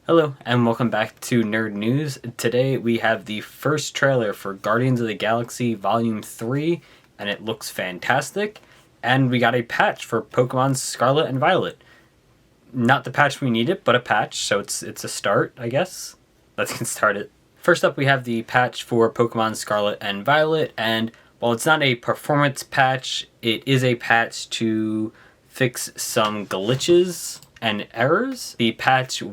Hello, and welcome back to Nerd News. Today we have the first trailer for Guardians of the Galaxy Volume 3, and it looks fantastic. And we got a patch for Pokemon Scarlet and Violet. Not the patch we needed, but a patch, so it's a start, I guess. Let's get started. First up, we have the patch for Pokemon Scarlet and Violet, and while it's not a performance patch, it is a patch to fix some glitches and errors. The patch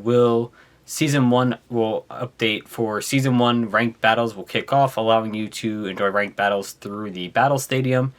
Season 1 will update for Season 1. Ranked battles will kick off, allowing you to enjoy ranked battles through the Battle Stadium.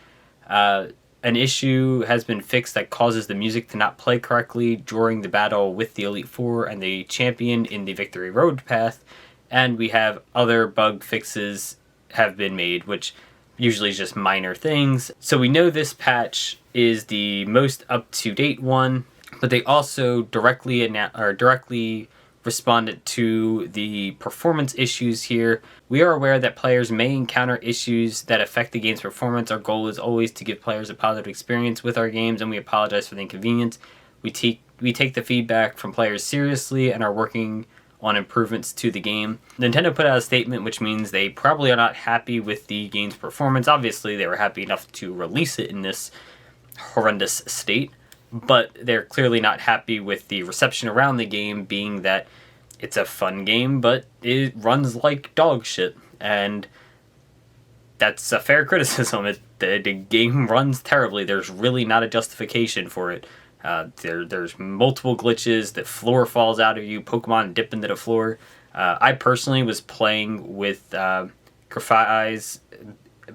An issue has been fixed that causes the music to not play correctly during the battle with the Elite Four and the champion in the Victory Road path. And we have other bug fixes have been made, which usually is just minor things. So we know this patch is the most up-to-date one, but they also directly responded to the performance issues here. We are aware that players may encounter issues that affect the game's performance. Our goal is always to give players a positive experience with our games, and we apologize for the inconvenience. We take the feedback from players seriously and are working on improvements to the game. Nintendo put out a statement which means they probably are not happy with the game's performance. Obviously, they were happy enough to release it in this horrendous state, but they're clearly not happy with the reception around the game, being that it's a fun game, but it runs like dog shit. And that's a fair criticism. The game runs terribly. There's really not a justification for it. There's multiple glitches. The floor falls out of you. Pokemon dip into the floor. I personally was playing with Grafai's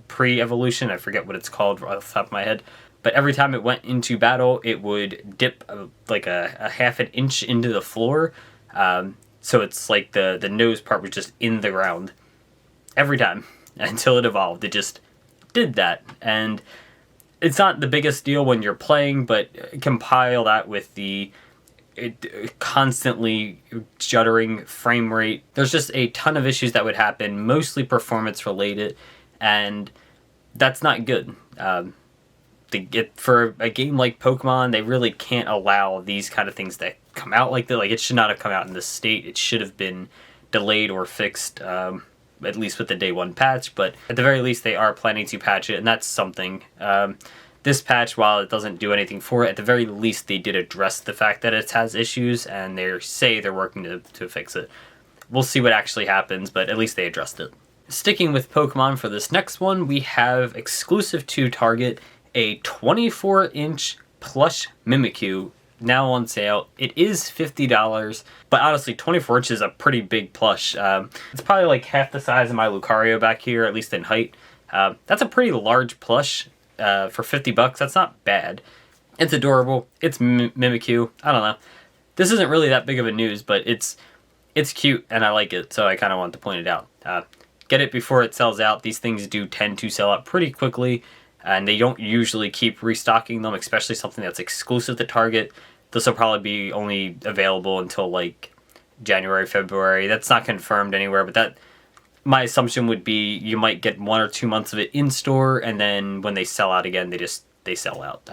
pre-evolution. I forget what it's called off the top of my head. But every time it went into battle, it would dip like a half an inch into the floor. So it's like the nose part was just in the ground. Every time. Until it evolved. It just did that. And it's not the biggest deal when you're playing, but compile that with the constantly juddering frame rate. There's just a ton of issues that would happen, mostly performance related, and that's not good. For a game like Pokemon, they really can't allow these kind of things to come out like that. Like, it should not have come out in this state. It should have been delayed or fixed, at least with the day one patch. But at the very least, they are planning to patch it, and that's something. This patch, while it doesn't do anything for it, at the very least, they did address the fact that it has issues, and they say they're working to fix it. We'll see what actually happens, but at least they addressed it. Sticking with Pokemon for this next one, we have exclusive to Target, a 24-inch plush Mimikyu, now on sale. It is $50, but honestly, 24 inches is a pretty big plush. It's probably like half the size of my Lucario back here, at least in height. That's a pretty large plush for $50. That's not bad. It's adorable. It's Mimikyu. I don't know. This isn't really that big of a news, but it's cute, and I like it, so I kind of want to point it out. Get it before it sells out. These things do tend to sell out pretty quickly, and they don't usually keep restocking them, especially something that's exclusive to Target. This will probably be only available until like January, February. That's not confirmed anywhere, but my assumption would be you might get 1 or 2 months of it in store, and then when they sell out again, they sell out.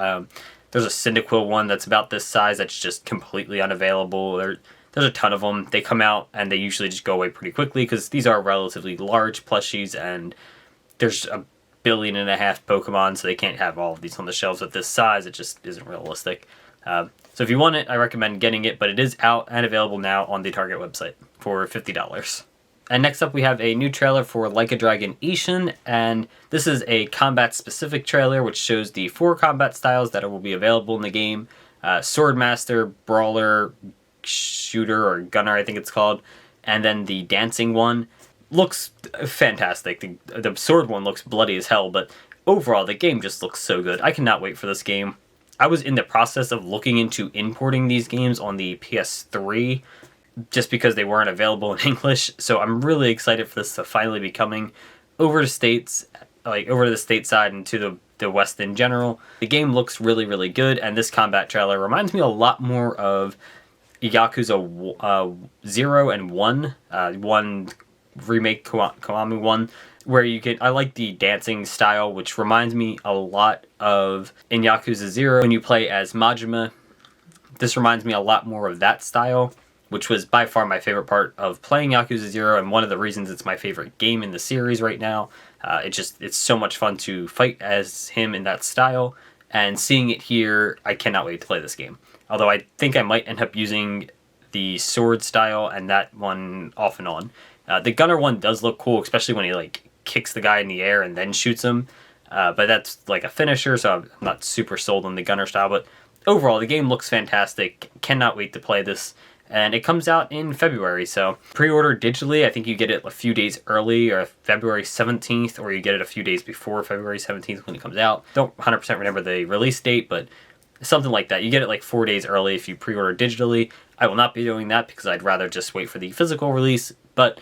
There's a Cyndaquil one that's about this size that's just completely unavailable. There's a ton of them. They come out and they usually just go away pretty quickly because these are relatively large plushies, and there's 1.5 billion Pokemon, so they can't have all of these on the shelves at this size. It just isn't realistic. So if you want it, I recommend getting it, but it is out and available now on the Target website for $50. And next up, we have a new trailer for Like A Dragon Ishin, and this is a combat-specific trailer which shows the 4 combat styles that will be available in the game. Swordmaster, Brawler, Shooter, or Gunner, I think it's called, and then the dancing one. Looks fantastic. The sword one looks bloody as hell, but overall, the game just looks so good. I cannot wait for this game. I was in the process of looking into importing these games on the PS3 just because they weren't available in English, so I'm really excited for this to finally be coming over to states, like over to the stateside and to the West in general. The game looks really, really good, and this combat trailer reminds me a lot more of Yakuza 0 and 1, one remake Kiwami 1, where I like the dancing style, which reminds me a lot of in Yakuza 0 when you play as Majima. This reminds me a lot more of that style. which was by far my favorite part of playing Yakuza 0, and one of the reasons it's my favorite game in the series right now. It's so much fun to fight as him in that style, and seeing it here, I cannot wait to play this game. Although I think I might end up using the sword style and that one off and on. The gunner one does look cool, especially when he like kicks the guy in the air and then shoots him. But that's like a finisher, so I'm not super sold on the gunner style. But overall, the game looks fantastic. Cannot wait to play this. And it comes out in February, so pre-order digitally. I think you get it a few days early, or February 17th, or you get it a few days before February 17th when it comes out. Don't 100% remember the release date, but something like that. You get it like 4 days early if you pre-order digitally. I will not be doing that because I'd rather just wait for the physical release, but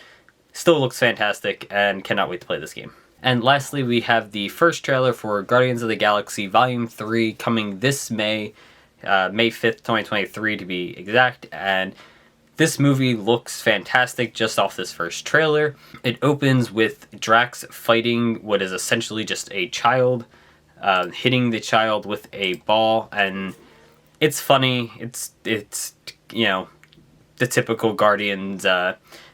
still looks fantastic and cannot wait to play this game. And lastly, we have the first trailer for Guardians of the Galaxy Volume 3 coming this May 5th, 2023 to be exact, and this movie looks fantastic just off this first trailer. It opens with Drax fighting what is essentially just a child, hitting the child with a ball, and it's funny. It's you know, the typical Guardians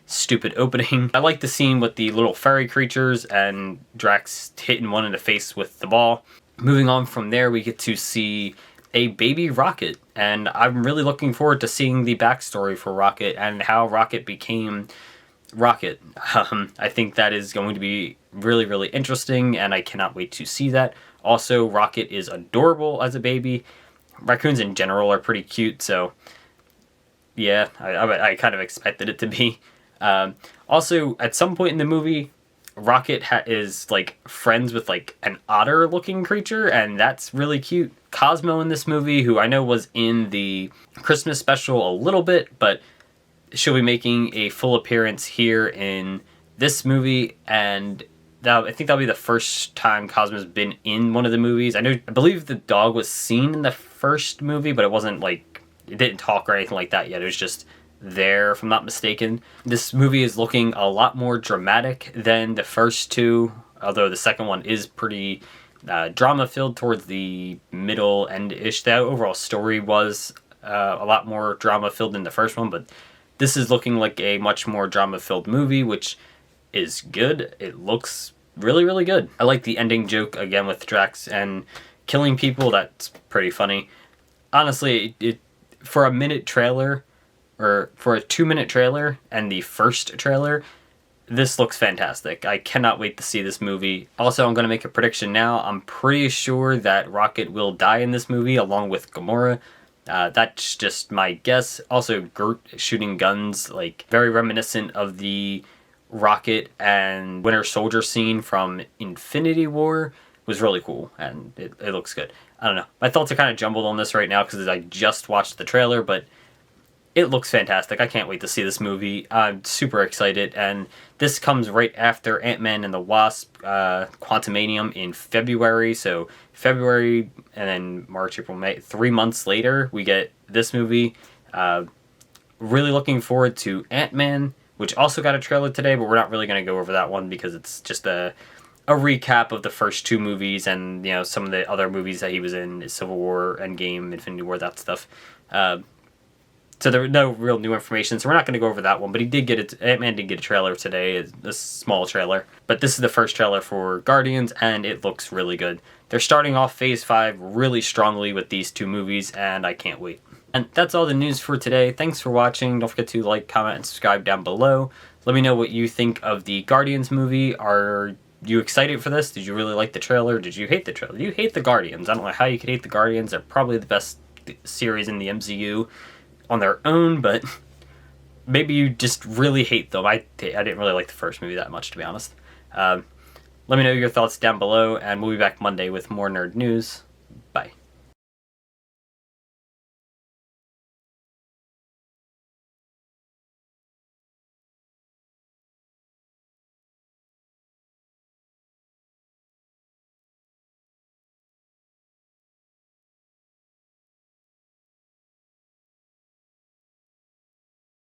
stupid opening. I like the scene with the little fairy creatures and Drax hitting one in the face with the ball. Moving on from there, we get to see a baby Rocket, and I'm really looking forward to seeing the backstory for Rocket and how Rocket became Rocket. I think that is going to be really, really interesting, and I cannot wait to see that. Also, Rocket is adorable as a baby. Raccoons in general are pretty cute, so yeah, I kind of expected it to be. Also, at some point in the movie, Rocket is like friends with like an otter-looking creature, and that's really cute. Cosmo in this movie, who I know was in the Christmas special a little bit, but she'll be making a full appearance here in this movie, and I think that'll be the first time Cosmo's been in one of the movies. I believe the dog was seen in the first movie, but it wasn't like, it didn't talk or anything like that yet. It was just there, if I'm not mistaken. This movie is looking a lot more dramatic than the first two, although the second one is pretty drama-filled towards the middle end-ish. The overall story was a lot more drama-filled than the first one, but this is looking like a much more drama-filled movie, which is good. It looks really, really good. I like the ending joke, again, with Drax and killing people. That's pretty funny. Honestly, for a minute trailer, or for a 2-minute trailer and the first trailer, this looks fantastic. I cannot wait to see this movie. Also, I'm going to make a prediction now. I'm pretty sure that Rocket will die in this movie along with Gamora. That's just my guess. Also, Groot shooting guns, like very reminiscent of the Rocket and Winter Soldier scene from Infinity War, was really cool, and it looks good. I don't know. My thoughts are kind of jumbled on this right now because I just watched the trailer, but it looks fantastic. I can't wait to see this movie. I'm super excited, and this comes right after Ant-Man and the Wasp Quantumanium in February. So February and then March, April, May, 3 months later, we get this movie. Really looking forward to Ant-Man, which also got a trailer today, but we're not really going to go over that one because it's just a recap of the first two movies and, you know, some of the other movies that he was in, Civil War, Endgame, Infinity War, that stuff. So there were no real new information, so we're not going to go over that one, but Ant-Man did get a trailer today, a small trailer. But this is the first trailer for Guardians, and it looks really good. They're starting off Phase 5 really strongly with these two movies, and I can't wait. And that's all the news for today. Thanks for watching. Don't forget to like, comment, and subscribe down below. Let me know what you think of the Guardians movie. Are you excited for this? Did you really like the trailer? Did you hate the trailer? You hate the Guardians. I don't know how you could hate the Guardians. They're probably the best series in the MCU on their own, but maybe you just really hate them. I didn't really like the first movie that much, to be honest. Let me know your thoughts down below, and we'll be back Monday with more nerd news.